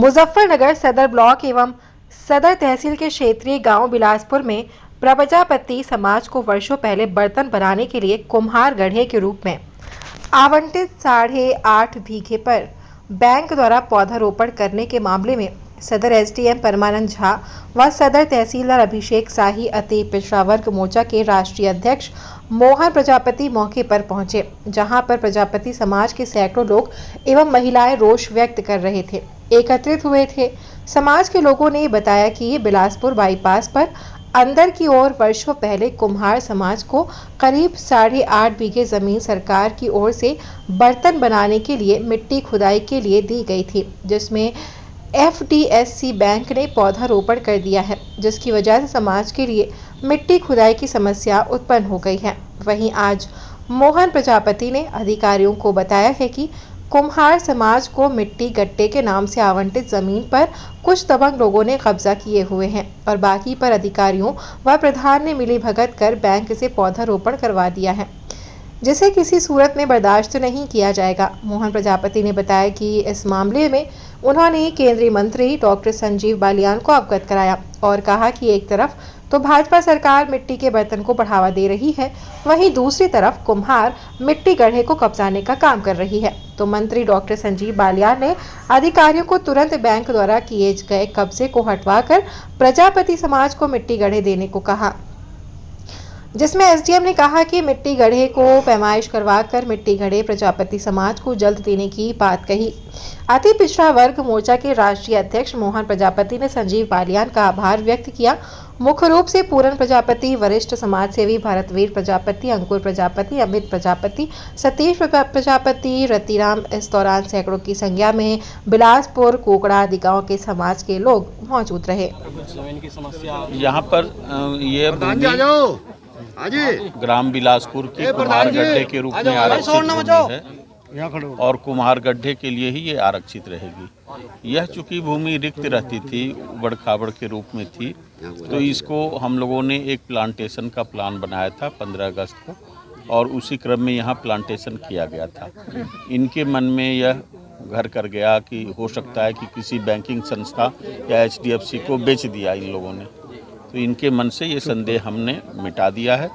मुजफ्फरनगर सदर ब्लॉक एवं सदर तहसील के क्षेत्रीय गांव बिलासपुर में प्रजापति समाज को वर्षों पहले बर्तन बनाने के लिए कुम्हार गड्ढे के रूप में आवंटित 8.5 बीघे पर बैंक द्वारा पौधारोपण करने के मामले में सदर एसडीएम परमानंद झा व सदर तहसीलदार अभिषेक शाही अति पिछड़ा वर्ग मोर्चा के राष्ट्रीय अध्यक्ष मोहन प्रजापति मौके पर पहुंचे, जहां पर प्रजापति समाज के सैकड़ों लोग एवं महिलाएं रोष व्यक्त कर रहे थे, एकत्रित हुए थे। समाज के लोगों ने बताया कि ये बिलासपुर बाईपास पर अंदर की ओर वर्षों पहले कुम्हार समाज को करीब 8.5 बीघे जमीन सरकार की ओर से बर्तन बनाने के लिए मिट्टी खुदाई के लिए दी गई थी, जिसमें एफडीएससी बैंक ने पौधारोपण कर दिया है, जिसकी वजह से समाज के लिए मिट्टी खुदाई की समस्या उत्पन्न हो गई है। वहीं आज मोहन प्रजापति ने अधिकारियों को बताया है कि कुम्हार समाज को मिट्टी गट्टे के नाम से आवंटित जमीन पर कुछ दबंग लोगों ने कब्जा किए हुए हैं और बाकी पर अधिकारियों व प्रधान ने मिलीभगत कर बैंक से पौधारोपण करवा दिया है, जिसे किसी सूरत में बर्दाश्त नहीं किया जाएगा। मोहन प्रजापति ने बताया कि इस मामले में उन्होंने केंद्रीय मंत्री डॉक्टर संजीव बालियान को अवगत कराया और कहा कि एक तरफ तो भाजपा सरकार मिट्टी के बर्तन को बढ़ावा दे रही है, वहीं दूसरी तरफ कुम्हार मिट्टी गड्ढे को कब्जाने का काम कर रही है। तो मंत्री डॉक्टर संजीव बालियान ने अधिकारियों को तुरंत बैंक द्वारा किए गए कब्जे को हटवाकर प्रजापति समाज को मिट्टी गड्ढे देने को कहा, जिसमें एसडीएम ने कहा कि मिट्टी गड्ढे को पैमाइश करवाकर मिट्टी गड्ढे प्रजापति समाज को जल्द देने की बात कही। अति पिछड़ा वर्ग मोर्चा के राष्ट्रीय अध्यक्ष मोहन प्रजापति ने संजीव बालियान का आभार व्यक्त किया। मुख्य रूप से पूरन प्रजापति, वरिष्ठ समाज सेवी भारतवीर प्रजापति, अंकुर प्रजापति, अमित प्रजापति, सतीश प्रजापति, रतिराम, इस दौरान सैकड़ों की संख्या में बिलासपुर, कोकड़ा आदि गाँव के समाज के लोग मौजूद रहे। यहाँ पर ये ग्राम बिलासपुर की कुम्हार गड्ढे के रूप में आरक्षित भूमि है और कुम्हार गड्ढे के लिए ही ये आरक्षित रहेगी। यह चूंकि भूमि रिक्त रहती थी, उबड़ खाबड़ के रूप में थी, तो इसको हम लोगों ने एक प्लांटेशन का प्लान बनाया था 15 अगस्त को और उसी क्रम में यहाँ प्लांटेशन किया गया था। इनके मन में यह घर कर गया कि हो सकता है कि किसी बैंकिंग संस्था या एचडीएफसी को बेच दिया इन लोगों ने, तो इनके मन से ये संदेह हमने मिटा दिया है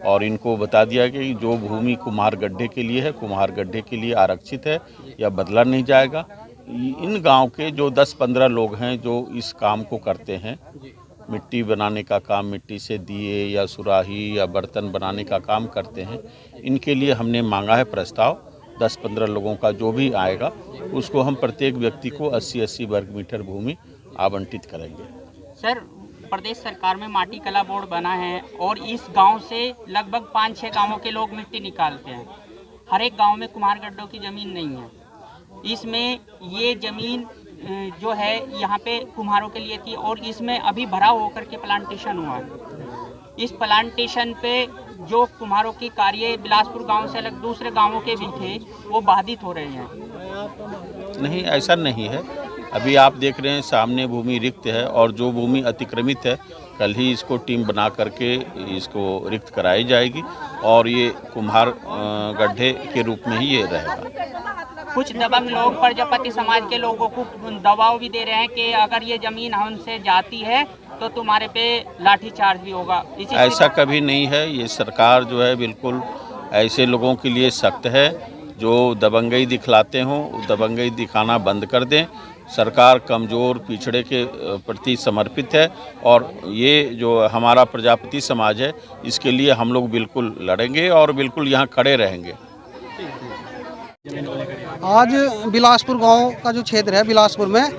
और इनको बता दिया कि जो भूमि कुम्हार गड्ढे के लिए है, कुम्हार गड्ढे के लिए आरक्षित है, या बदला नहीं जाएगा। इन गांव के जो 10-15 लोग हैं जो इस काम को करते हैं, मिट्टी बनाने का काम, मिट्टी से दिए या सुराही या बर्तन बनाने का काम करते हैं, इनके लिए हमने मांगा है प्रस्ताव। 10-15 लोगों का जो भी आएगा उसको हम प्रत्येक व्यक्ति को 80-80 वर्ग मीटर भूमि आवंटित करेंगे। सर, प्रदेश सरकार में माटी कला बोर्ड बना है और इस गांव से लगभग 5-6 गांवों के लोग मिट्टी निकालते हैं। हर एक गांव में कुम्हार गड्ढों की ज़मीन नहीं है। इसमें ये ज़मीन जो है यहाँ पे कुम्हारों के लिए थी और इसमें अभी भराव होकर के प्लांटेशन हुआ है। इस प्लांटेशन पे जो कुम्हारों की कार्य बिलासपुर गांव से अलग दूसरे गांवों के भी थे, वो बाधित हो रहे हैं। नहीं, ऐसा नहीं है। अभी आप देख रहे हैं सामने भूमि रिक्त है और जो भूमि अतिक्रमित है, कल ही इसको टीम बना करके इसको रिक्त कराई जाएगी और ये कुम्हार गड्ढे के रूप में ही ये रहेगा। कुछ दबंग लोग प्रजापति समाज के लोगों को दबाव भी दे रहे हैं कि अगर ये जमीन हमसे जाती है तो तुम्हारे पे लाठीचार्ज भी होगा। ऐसा कभी नहीं है। ये सरकार जो है बिल्कुल ऐसे लोगों के लिए सख्त है जो दबंगई दिखलाते हों, दबंगई दिखाना बंद कर दें। सरकार कमज़ोर पिछड़े के प्रति समर्पित है और ये जो हमारा प्रजापति समाज है इसके लिए हम लोग बिल्कुल लड़ेंगे और बिल्कुल यहाँ खड़े रहेंगे। आज बिलासपुर गांव का जो क्षेत्र है, बिलासपुर में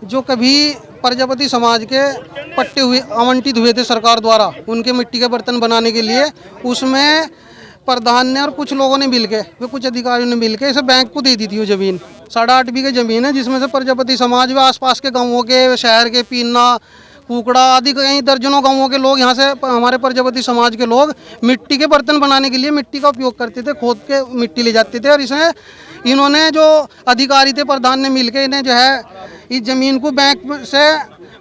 जो कभी प्रजापति समाज के पट्टे हुए आवंटित हुए थे सरकार द्वारा उनके मिट्टी के बर्तन बनाने के लिए, उसमें प्रधान ने और कुछ लोगों ने मिलके, वे कुछ अधिकारियों ने मिलके इसे बैंक को दे दी थी। वो जमीन 8.5 बीघे जमीन है, जिसमें से प्रजापति समाज व आसपास के गांवों के, शहर के पीना, कुकड़ा आदि कई दर्जनों गांवों के लोग यहाँ से हमारे प्रजापति समाज के लोग मिट्टी के बर्तन बनाने के लिए मिट्टी का उपयोग करते थे, खोद के मिट्टी ले जाते थे। और इसमें इन्होंने जो अधिकारी थे, प्रधान ने मिलके इन्हें जो है इस जमीन को बैंक से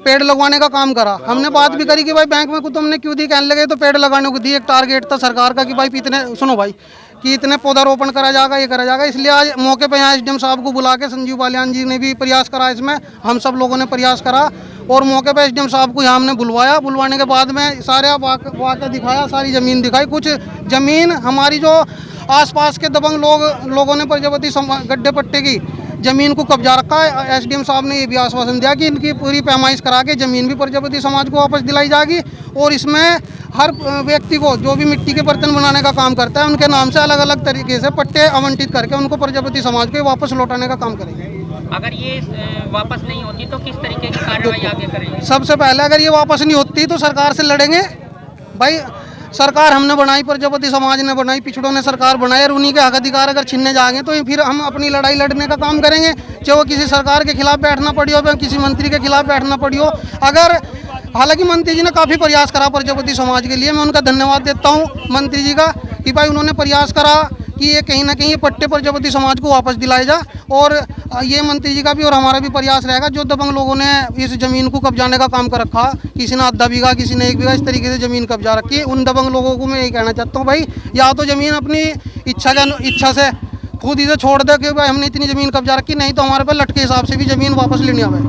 पेड़ लगवाने का काम करा। हमने बात भी करी कि भाई बैंक में को तुमने क्यों दी, कहने लगे तो पेड़ लगाने को दी। एक टारगेट था सरकार का कि भाई इतने, सुनो भाई, कि इतने पौधारोपण करा जाएगा, ये करा जाएगा। इसलिए आज मौके पे यहाँ एसडीएम साहब को बुला के संजीव बालियान जी ने भी प्रयास करा, इसमें हम सब लोगों ने प्रयास करा और मौके पे एसडीएम साहब को यहाँ हमने बुलवाया। बुलवाने के बाद में सारे वाक़या दिखाया, सारी ज़मीन दिखाई। कुछ ज़मीन हमारी जो आसपास के दबंग लोगों ने प्रजापति गड्ढे पट्टे की ज़मीन को कब्जा रखा है। एसडीएम साहब ने ये भी आश्वासन दिया कि इनकी पूरी पैमाइश करा के ज़मीन भी प्रजापति समाज को वापस दिलाई जाएगी और इसमें हर व्यक्ति को जो भी मिट्टी के बर्तन बनाने का काम करता है उनके नाम से अलग अलग तरीके से पट्टे आवंटित करके उनको प्रजापति समाज को वापस लौटाने का काम करेंगे। अगर ये वापस नहीं होती तो किस तरीके की कार्रवाई आगे करेंगे? सबसे पहले अगर ये वापस नहीं होती तो सरकार से लड़ेंगे। भाई सरकार हमने बनाई, प्रजापति समाज ने बनाई, पिछड़ों ने सरकार बनाई और उन्हीं के हक अधिकार अगर छीनने जाएंगे तो फिर हम अपनी लड़ाई लड़ने का काम करेंगे, चाहे वो किसी सरकार के खिलाफ बैठना पड़ी हो, किसी मंत्री के खिलाफ बैठना पड़ी हो। अगर हालांकि मंत्री जी ने काफ़ी प्रयास करा प्रजापति समाज के लिए, मैं उनका धन्यवाद देता हूँ मंत्री जी का कि भाई उन्होंने प्रयास करा कि ये कहीं ना कहीं ये पट्टे प्रजापति समाज को वापस दिलाए जा। और ये मंत्री जी का भी और हमारा भी प्रयास रहेगा, जो दबंग लोगों ने इस ज़मीन को कब्जाने का काम कर रखा, किसी ने आधा बीघा, किसी ने 1 बीघा, इस तरीके से ज़मीन कब्जा रखी, उन दबंग लोगों को मैं यही कहना चाहता हूँ भाई या तो ज़मीन अपनी इच्छा से खुद इसे छोड़ दे कि भाई हमने इतनी ज़मीन कब्जा रखी, नहीं तो हमारे पे लटके हिसाब से भी ज़मीन वापस लेनी आवे।